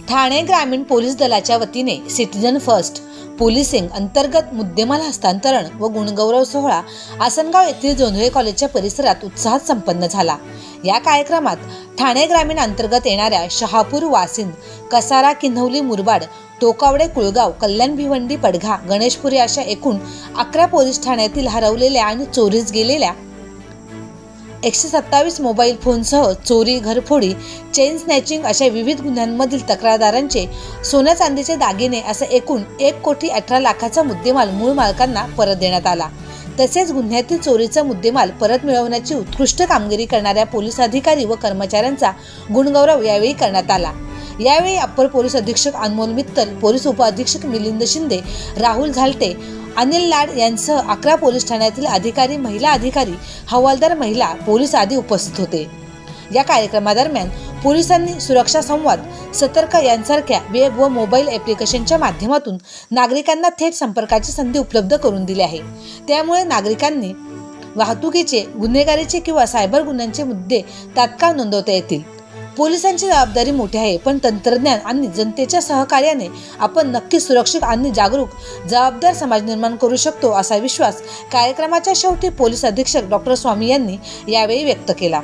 ठाणे ग्रामीण पोलीस दलाच्या वतीने सिटीजन फर्स्ट पोलिसिंग अंतर्गत मुद्देमाल हस्तांतरण व गुणगौरव सोहळा आसनगाव येथील जोंधळे कॉलेजच्या परिसरात उत्साहात संपन्न झाला। या कार्यक्रमात ठाणे ग्रामीण अंतर्गत येणाऱ्या शहापूर, वासिंद, कसारा, किन्हवली, मुरबाड, टोकावडे, कुळगाव, कल्याण, भिवंडी, पडघा, गणेशपुरी अशा एकूण 11 पोलीस ठाण्यातील हरवलेल्या आणि चोरीस गेलेल्या 127 मोबाईल फोनसह चोरी, घरफोडी, चेन स्नॅचिंग अशा विविध गुन्ह्यांमधील तक्रारदारांचे सोन्या चांदीचे दागिने असा एकूण 1,18 लाखाचा मुद्देमाल मूळ मालकांना परत देण्यात आला। तसेच गुन्ह्यातील चोरीचा मुद्देमाल परत मिळवण्याची उत्कृष्ट कामगिरी करणाऱ्या पोलीस अधिकारी व कर्मचाऱ्यांचा गुणगौरव यावेळी करण्यात आला। यावेळी अप्पर पोलीस अधीक्षक अनमोल मित्तल, पोलीस उपअधीक्षक मिलिंद शिंदे, राहुल झालटे, अनिल लाड यांसह 11 पोलीस ठाण्यातील अधिकारी, महिला अधिकारी, हवालदार, महिला पोलीस आदी उपस्थित होते। या कार्यक्रमादरम्यान पोलिसांनी सुरक्षा संवाद, सतर्क यांसारख्या वेब व मोबाईल ॲप्लिकेशनच्या माध्यमातून नागरिकांना थेट संपर्काची संधी उपलब्ध करून दिली आहे। त्यामुळे नागरिकांनी वाहतुकीचे, गुन्हेगारीचे किंवा सायबर गुन्ह्यांचे मुद्दे तात्काळ नोंदवता येतील। पोलिसांची जबाबदारी मोठी आहे, पण तंत्रज्ञान आणि जनतेच्या सहकार्याने आपण नक्की सुरक्षित आणि जागरूक, जबाबदार समाज निर्माण करू शकतो असा विश्वास कार्यक्रमाच्या शेवटी पोलीस अधीक्षक डॉ. स्वामी यांनी यावेळी व्यक्त केला।